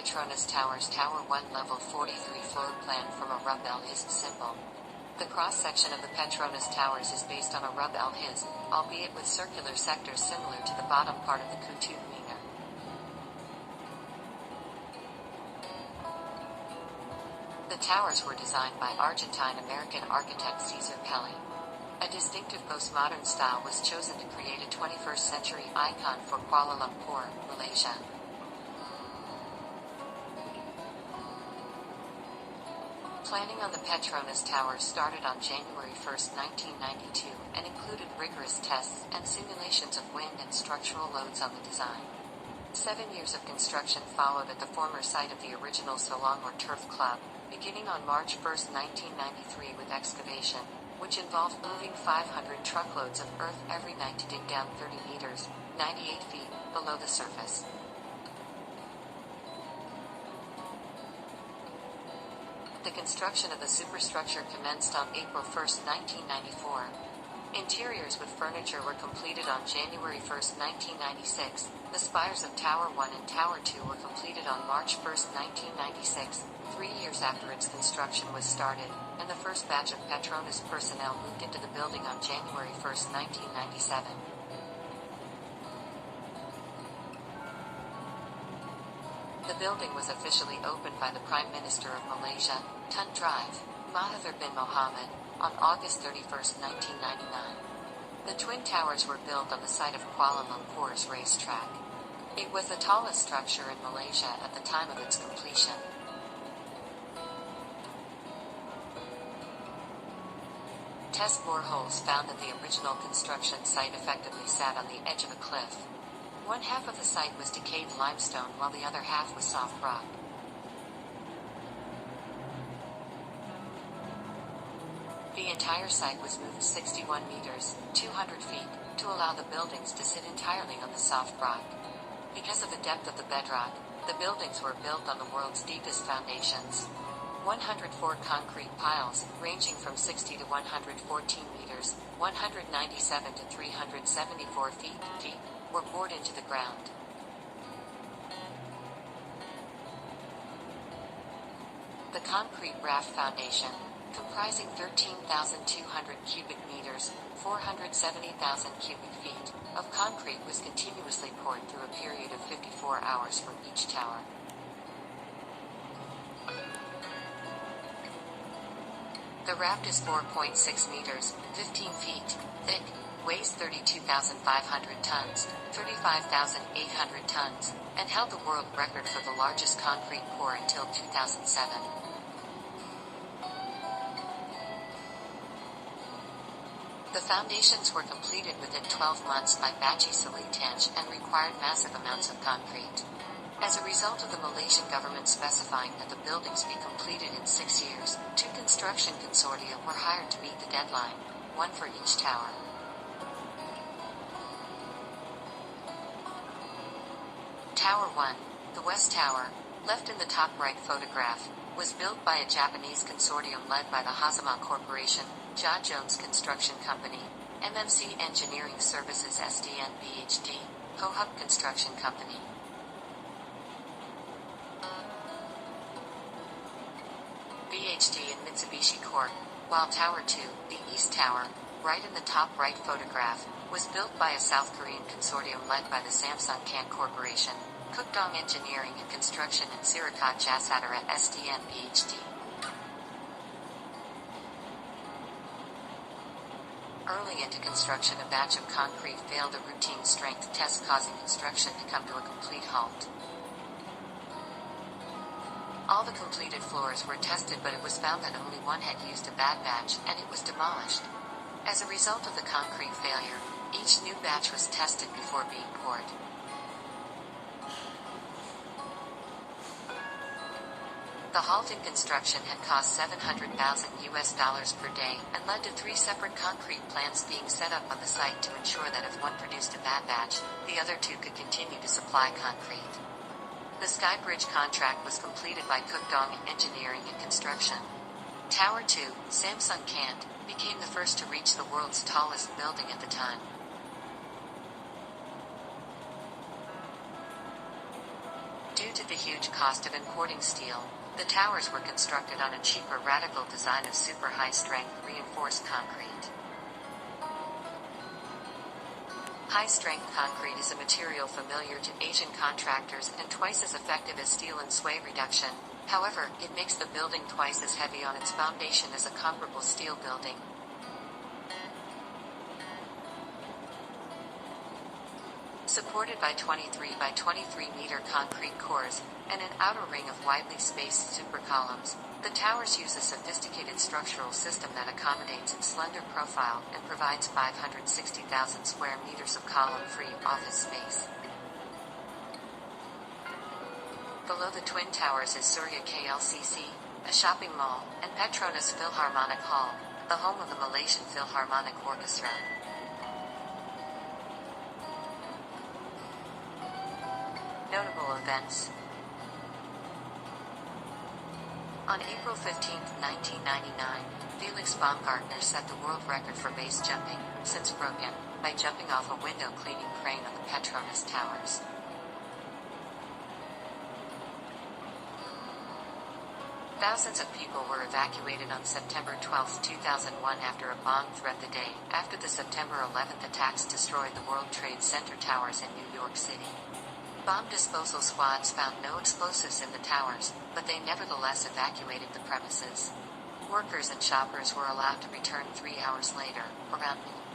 Petronas Towers Tower 1 Level 43 floor plan from a rub al-Hizb symbol. The cross-section of the Petronas Towers is based on a rub al-Hizb, albeit with circular sectors similar to the bottom part of the Kutub Minar. The towers were designed by Argentine-American architect Cesar Pelli. A distinctive postmodern style was chosen to create a 21st century icon for Kuala Lumpur, Malaysia. Planning on the Petronas Towers started on January 1, 1992, and included rigorous tests and simulations of wind and structural loads on the design. 7 years of construction followed at the former site of the original Selangor Turf Club, beginning on March 1, 1993 with excavation, which involved moving 500 truckloads of earth every night to dig down 30 meters, 98 feet, below the surface. The construction of the superstructure commenced on April 1, 1994. Interiors with furniture were completed on January 1, 1996. The spires of Tower 1 and Tower 2 were completed on March 1, 1996, 3 years after its construction was started, and the first batch of Petronas personnel moved into the building on January 1, 1997. The building was officially opened by the Prime Minister of Malaysia, Tun Drive, Mahathir bin Mohamad, on August 31, 1999. The twin towers were built on the site of Kuala Lumpur's racetrack. It was the tallest structure in Malaysia at the time of its completion. Test boreholes found that the original construction site effectively sat on the edge of a cliff. One half of the site was decayed limestone while the other half was soft rock. The entire site was moved 61 meters, 200 feet, to allow the buildings to sit entirely on the soft rock. Because of the depth of the bedrock, the buildings were built on the world's deepest foundations. 104 concrete piles, ranging from 60 to 114 meters, 197 to 374 feet deep, were bored into the ground. The concrete raft foundation, comprising 13,200 cubic meters, 470,000 cubic feet, of concrete was continuously poured through a period of 54 hours from each tower. The raft is 4.6 meters, 15 feet, thick, weighs 32,500 tons, 35,800 tons, and held the world record for the largest concrete pour until 2007. The foundations were completed within 12 months by Bachi Salitanj and required massive amounts of concrete. As a result of the Malaysian government specifying that the buildings be completed in 6 years, 2 construction consortia were hired to meet the deadline, 1 for each tower. Tower 1, the West Tower, left in the top right photograph, was built by a Japanese consortium led by the Hazama Corporation, Ja Jones Construction Company, MMC Engineering Services SDN BHD, Ho-Hub Construction Company. BHD and Mitsubishi Corp., while Tower 2, the East Tower, right in the top right photograph, was built by a South Korean consortium led by the Samsung Can Corporation, Kukdong Engineering and Construction and Sirakat Jasatara SDN BHD. Early into construction, a batch of concrete failed a routine strength test, causing construction to come to a complete halt. All the completed floors were tested, but it was found that only one had used a bad batch, and it was demolished. As a result of the concrete failure, each new batch was tested before being poured. The halt in construction had cost $700,000 per day and led to 3 separate concrete plants being set up on the site to ensure that if one produced a bad batch, the other 2 could continue to supply concrete. The Sky Bridge contract was completed by Kukdong Engineering and Construction. Tower 2, Samsung Can, became the first to reach the world's tallest building at the time. Due to the huge cost of importing steel, the towers were constructed on a cheaper radical design of super high-strength reinforced concrete. High-strength concrete is a material familiar to Asian contractors and twice as effective as steel in sway reduction. However, it makes the building twice as heavy on its foundation as a comparable steel building. Supported by 23 by 23 meter concrete cores and an outer ring of widely spaced super columns, the towers use a sophisticated structural system that accommodates its slender profile and provides 560,000 square meters of column-free office space. Below the Twin Towers is Surya KLCC, a shopping mall, and Petronas Philharmonic Hall, the home of the Malaysian Philharmonic Orchestra. Notable events. On April 15, 1999, Felix Baumgartner set the world record for base jumping, since broken, by jumping off a window cleaning crane on the Petronas Towers. Thousands of people were evacuated on September 12, 2001 after a bomb threat the day after the September 11 attacks destroyed the World Trade Center towers in New York City. Bomb disposal squads found no explosives in the towers, but they nevertheless evacuated the premises. Workers and shoppers were allowed to return 3 hours later, around noon.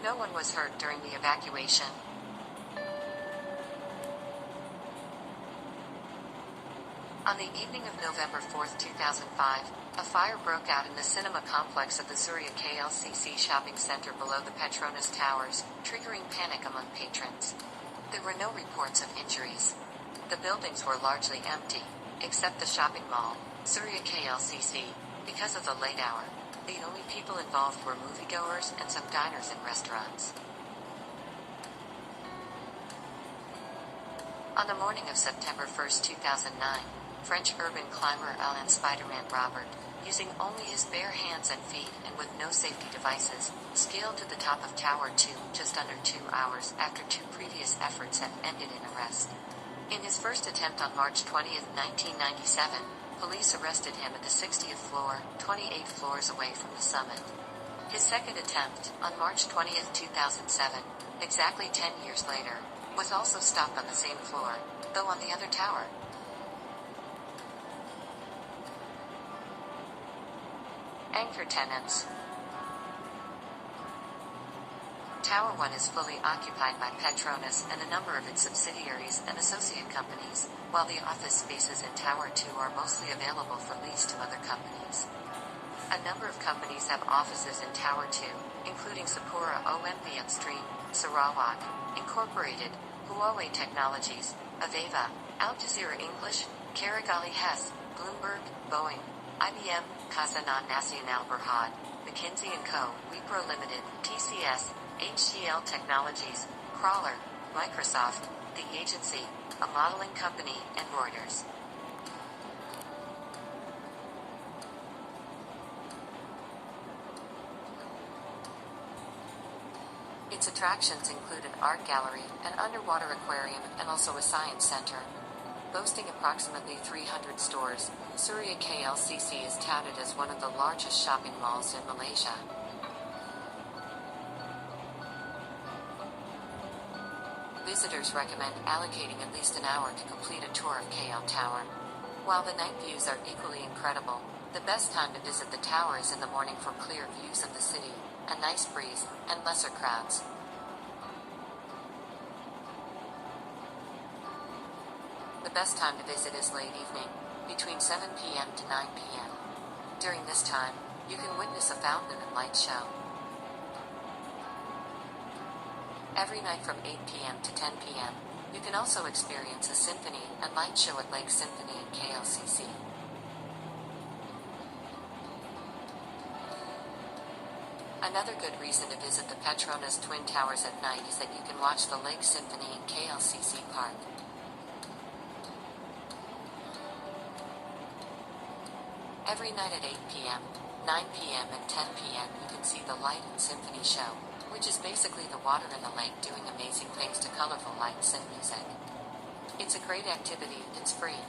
No one was hurt during the evacuation. On the evening of November 4, 2005, a fire broke out in the cinema complex of the Surya KLCC shopping center below the Petronas Towers, triggering panic among patrons. There were no reports of injuries. The buildings were largely empty, except the shopping mall, Surya KLCC, because of the late hour. The only people involved were moviegoers and some diners and restaurants. On the morning of September 1, 2009, French urban climber Alain Spider-Man Robert, using only his bare hands and feet and with no safety devices, scaled to the top of Tower 2 just under 2 hours after 2 previous efforts had ended in arrest. In his first attempt on March 20, 1997, police arrested him at the 60th floor, 28 floors away from the summit. His second attempt, on March 20, 2007, exactly 10 years later, was also stopped on the same floor, though on the other tower. Anchor tenants. Tower 1 is fully occupied by Petronas and a number of its subsidiaries and associate companies, while the office spaces in Tower 2 are mostly available for lease to other companies. A number of companies have offices in Tower 2, including Sapura OMV Upstream, Sarawak, Incorporated, Huawei Technologies, Aveva, Al Jazeera English, Karagali Hess, Bloomberg, Boeing, IBM, Khazanah Nasional Berhad, McKinsey & Co., Wipro Limited, TCS, HCL Technologies, Crawler, Microsoft, The Agency, a modeling company, and Reuters. Its attractions include an art gallery, an underwater aquarium, and also a science center. Boasting approximately 300 stores, Surya KLCC is touted as one of the largest shopping malls in Malaysia. Visitors recommend allocating at least an hour to complete a tour of KL Tower. While the night views are equally incredible, the best time to visit the tower is in the morning for clear views of the city, a nice breeze, and lesser crowds. The best time to visit is late evening, between 7 p.m. to 9 p.m. During this time, you can witness a fountain and light show. Every night from 8 p.m. to 10 p.m., you can also experience a symphony and light show at Lake Symphony in KLCC. Another good reason to visit the Petronas Twin Towers at night is that you can watch the Lake Symphony in KLCC Park. Every night at 8 p.m., 9 p.m. and 10 p.m. you can see the Light and Symphony Show, which is basically the water in the lake doing amazing things to colorful lights and music. It's a great activity, it's free.